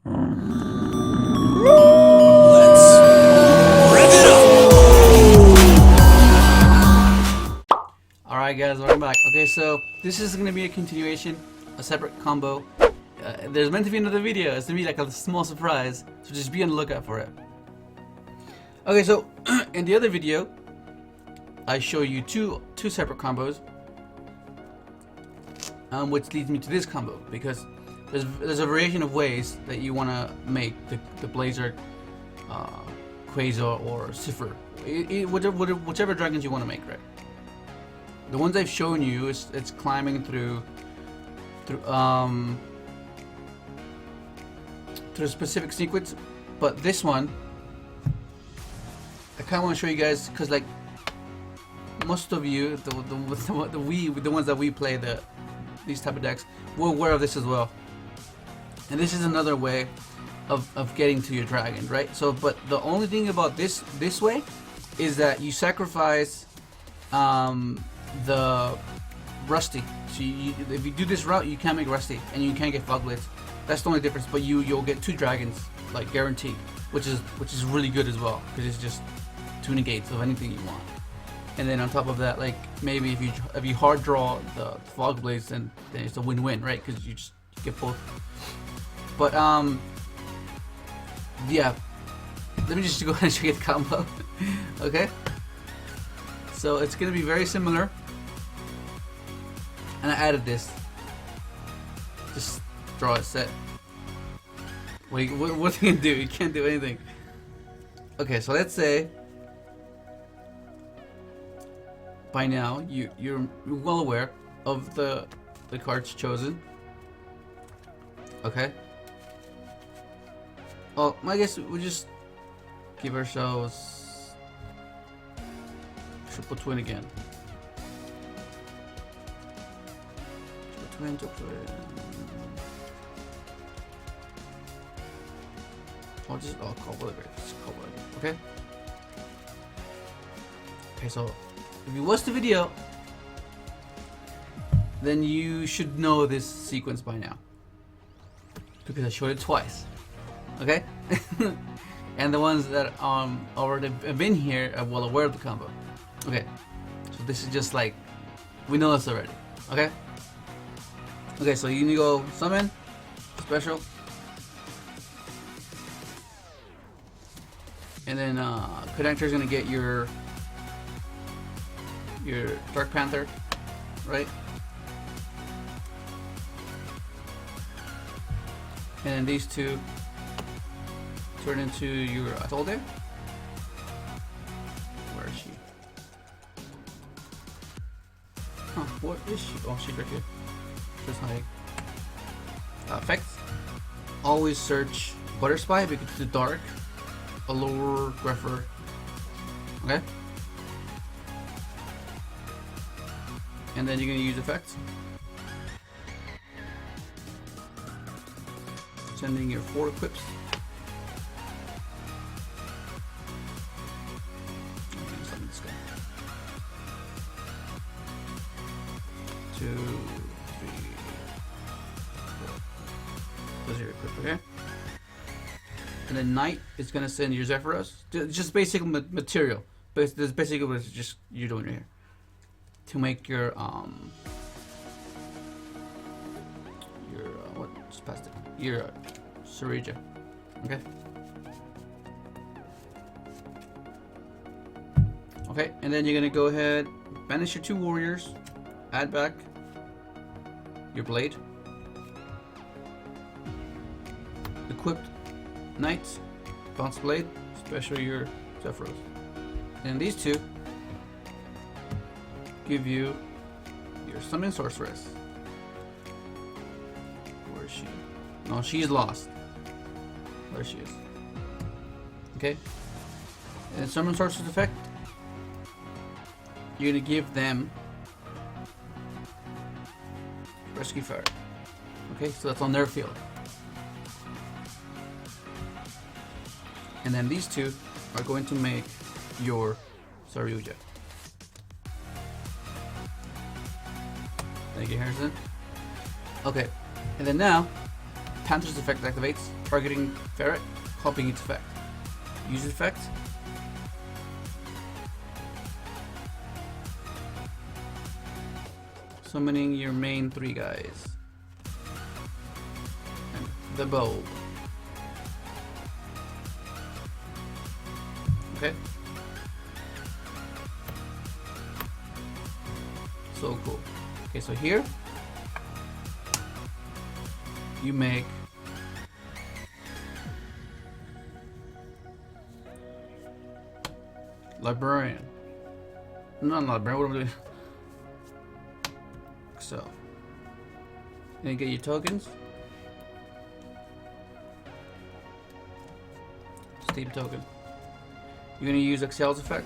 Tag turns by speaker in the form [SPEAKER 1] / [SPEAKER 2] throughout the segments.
[SPEAKER 1] Let's rev it up!
[SPEAKER 2] Alright guys, welcome back. Okay, so this is going to be a continuation, a separate combo. There's meant to be another video. It's going to be like a small surprise, so just be on the lookout for it. Okay, so in the other video, I show you two separate combos, which leads me to this combo, because there's a variation of ways that you want to make the Blazer, QUASAR, or SYNCHRO, whichever dragons you want to make, right? The ones I've shown you, it's climbing through a specific sequence, but this one I kind of want to show you guys because, like, most of you, the ones that we play these type of decks, we're aware of this as well. And this is another way of getting to your dragon, right? So, but the only thing about this way is that you sacrifice the Rusty. So if you do this route, you can't make Rusty, and you can't get Fog Blades. That's the only difference. But you'll get 2 dragons, like, guaranteed, which is really good as well, because it's just 2 negates of anything you want. And then on top of that, like, maybe if you hard draw the Fog Blades, then it's a win-win, right? Because you get both. But yeah, let me just go ahead and show you the combo. Okay, so it's gonna be very similar, and I added this. Just draw a set. What are you gonna do? You can't do anything. Okay, so let's say by now you're well aware of the cards chosen. Okay. Well, I guess we'll just give ourselves triple twin again. Triple twin. I'll call whatever. Just call whatever. Okay. Okay, so if you watched the video, then you should know this sequence by now, because I showed it twice. Okay. And the ones that already have been here are well aware of the combo. Okay, so this is just like, we know this already. Okay. Okay, so you need to go summon special, and then connector is gonna get your Dark Panther, right? And then these 2 turn into your Atolde. Where is she? Huh, what is she? Oh, she's right here. Just hiding. Effects. Always search Butter Spy because it's the dark. Allure Greffer. Okay? And then you're gonna use effects. Sending your 4 equips. This guy. 2, 3, 4. Those are your equips, okay? And then Knight is gonna send your Zephyros. Just basic material. But this basically what it's just you're doing right here. To make your what? Just past it. Your Surija. Okay. Okay, and then you're gonna go ahead, banish your 2 warriors, add back your blade, equipped knights, bounce blade, special your Zephyros, and these 2 give you your summon sorceress. Where is she? No, she's lost. There she is. Okay. And summon sorceress effect. You're gonna give them Rescue Fire. Okay, so that's on their field. And then these 2 are going to make your Saryuja. Thank you, Harrison. Okay, and then now Panther's effect activates, targeting Ferret, copying its effect. Use effect. Summoning your main 3 guys. And the bow. Okay. So cool. Okay, so here you make librarian. Not librarian, what am I doing? So, then you get your tokens. Steam token. You're gonna use Excel's effect.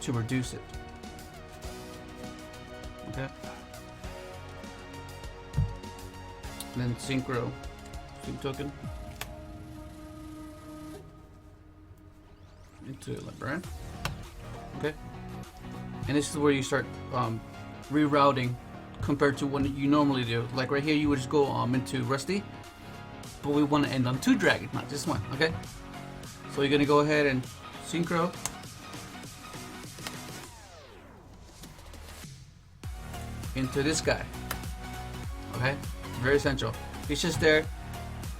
[SPEAKER 2] To reduce it. Okay. And then SYNCHRO. Steam token. Into librarian. Okay. And this is where you start rerouting compared to what you normally do. Like right here, you would just go into Rusty, but we want to end on 2 dragons, not just 1. Okay. So you're gonna go ahead and SYNCHRO. Into this guy. Okay. Very essential. He's just there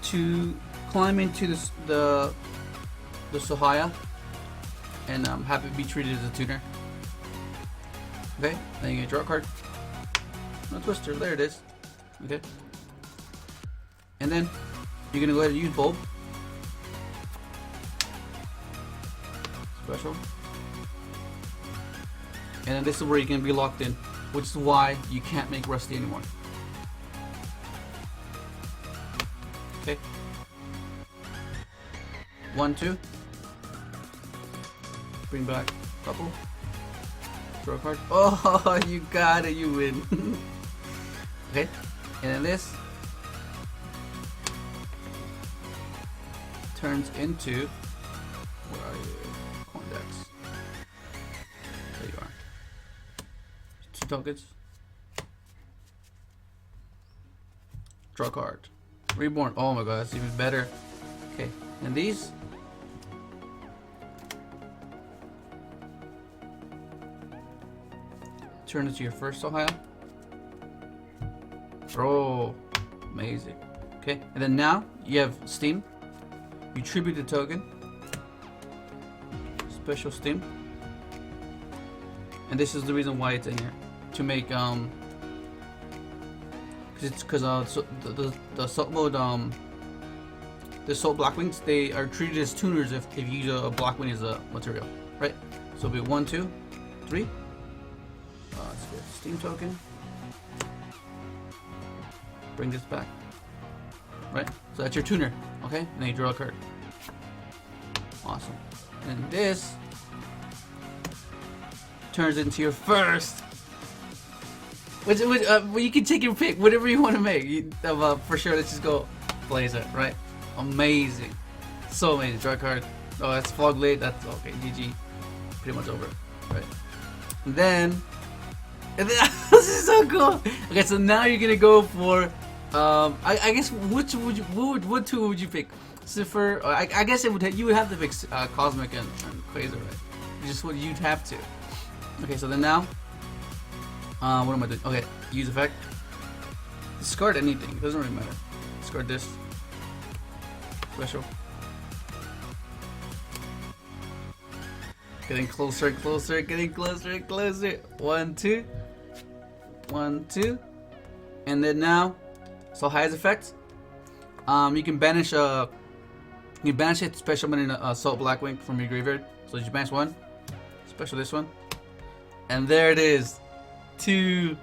[SPEAKER 2] to climb into the Sahaya and have it be treated as a tuner. Okay, then you get draw a card. No twister, there it is. Okay. And then you're gonna go ahead and use Bulb. Special. And then this is where you're gonna be locked in, which is why you can't make Rusty anymore. Okay. 1, 2. Bring back couple. Draw a card. Oh, you got it, you win. Okay, and then this turns into, where are you? Coin decks. There you are. 2 tokens. Draw a card. Reborn. Oh my god, that's even better. Okay, and these. Turn it to your first Ohio. Oh, amazing. Okay, and then now you have Steam. You tribute the token. Special Steam. And this is the reason why it's in here. To make because so the assault mode the assault Blackwings, they are treated as tuners if you use a Blackwing as a material, right? So it'll be 1, 2, 3. Let's get Steam token. Bring this back. Right? So that's your tuner. Okay? And then you draw a card. Awesome. And this turns into your first. Which you can take your pick, whatever you want to make. For sure, let's just go Blazer, right? Amazing. So amazing. Draw a card. Oh, that's Fog Late. That's okay. GG. Pretty much over. Right? And then this is so cool. Okay, so now you're gonna go for I guess what two would you pick? Cipher. I guess you would have to pick Cosmic and QUASAR, right? Just what you'd have to. Okay, so then now what am I doing? Okay, use effect. Discard anything. It doesn't really matter. Discard this. Special. Getting closer and closer, getting closer and closer. 1, 2. 1, 2. And then now, so highest effect. You can banish it special in Assault Blackwing from your graveyard. So you banish 1. Special this one. And there it is. 2.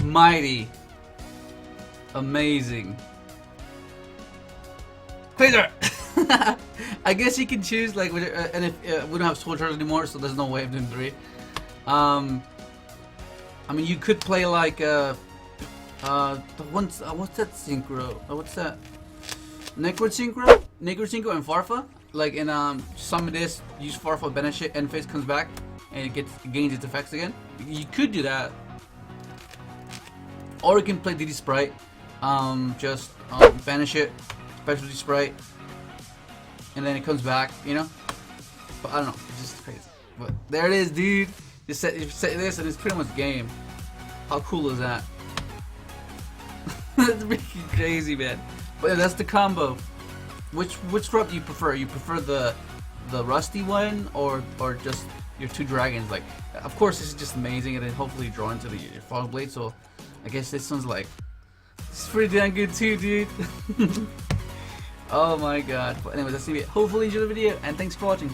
[SPEAKER 2] Mighty. Amazing. QUASAR! I guess you can choose like, and if we don't have Soul Charge anymore, so there's no way of doing 3. I mean, you could play like what's that SYNCHRO? What's that? Necro SYNCHRO and Farfa. like in summon this, use far for banish it, end phase comes back, and it gains its effects again. You could do that, or you can play DD Sprite, just banish it, specialty Sprite, and then it comes back, you know. But I don't know, it's just crazy. But there it is, dude. You set this, and it's pretty much game. How cool is that? That's freaking crazy, man. But yeah, that's the combo. Which drop do you prefer? You prefer the rusty one, or just your 2 dragons? Like, of course, this is just amazing, and then hopefully draw into your fog blade. So I guess this one's like, it's pretty damn good too, dude. Oh my god. But anyways, that's it. Hopefully you enjoyed the video, and thanks for watching.